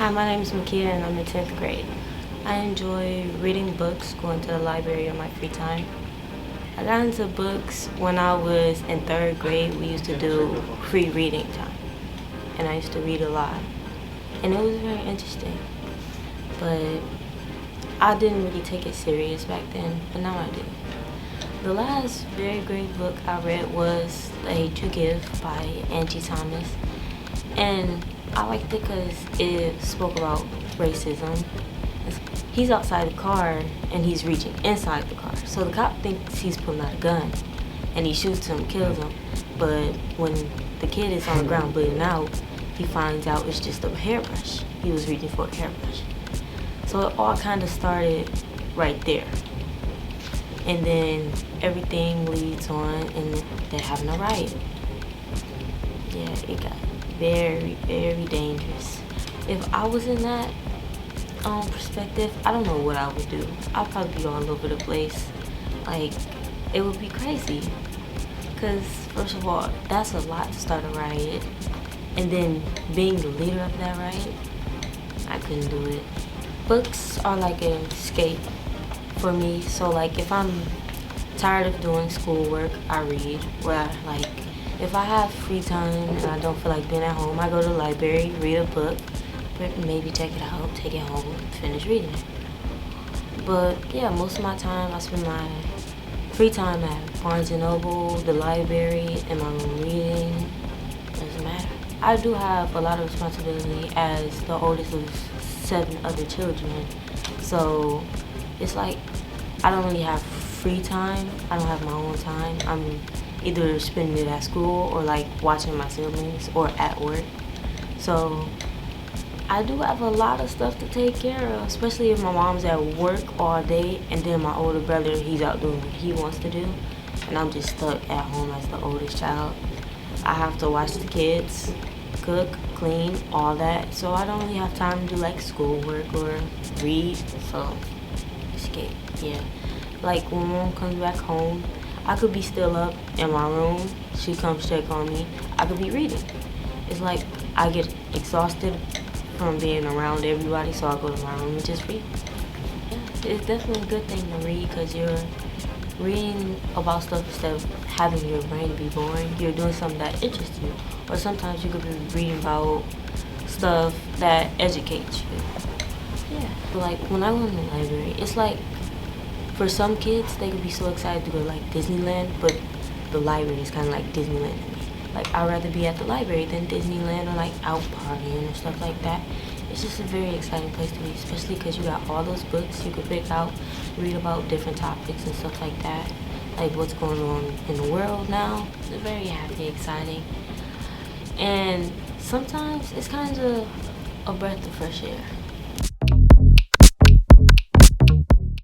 Hi, my name is Meykia and I'm in 10th grade. I enjoy reading books, going to the library in my free time. I got into books when I was in 3rd grade. We used to do free reading time, and I used to read a lot. And it was very interesting, but I didn't really take it serious back then, but now I do. The last very great book I read was The Hate You Give by Angie Thomas. And I liked it because it spoke about racism. He's outside the car and he's reaching inside the car. So the cop thinks he's pulling out a gun and he shoots him, kills him. But when the kid is on the ground bleeding out, he finds out it's just a hairbrush. He was reaching for a hairbrush. So it all kind of started right there. And then everything leads on and they're having a riot. Yeah, it got very, very dangerous. If I was in that perspective, I don't know what I would do. I'd probably be all over the place. Like, it would be crazy. Because, first of all, that's a lot to start a riot. And then being the leader of that riot, I couldn't do it. Books are like an escape for me. So, like, if I'm tired of doing schoolwork, I read. If I have free time and I don't feel like being at home, I go to the library, read a book, maybe check it out, take it home, finish reading it. But yeah, most of my time I spend my free time at Barnes & Noble, the library, in my room reading. Doesn't matter. I do have a lot of responsibility as the oldest of 7 other children. So it's like I don't really have free time. I don't have my own time. I'm either spending it at school or like watching my siblings or at work. So I do have a lot of stuff to take care of, especially if my mom's at work all day and then my older brother, he's out doing what he wants to do and I'm just stuck at home as the oldest child. I have to watch the kids, cook, clean, all that. So I don't really have time to do like schoolwork or read. So escape, yeah. Like when mom comes back home, I could be still up in my room. She comes check on me. I could be reading. It's like I get exhausted from being around everybody, so I go to my room and just read. Yeah, it's definitely a good thing to read because you're reading about stuff instead of having your brain be boring. You're doing something that interests you. Or sometimes you could be reading about stuff that educates you. Yeah. Like when I go in the library, it's like for some kids, they could be so excited to go to like Disneyland, but the library is kind of like Disneyland to me. Like, I'd rather be at the library than Disneyland or like out partying or stuff like that. It's just a very exciting place to be, especially because you got all those books you could pick out, read about different topics and stuff like that. Like what's going on in the world now. It's very happy, exciting. And sometimes it's kind of a breath of fresh air.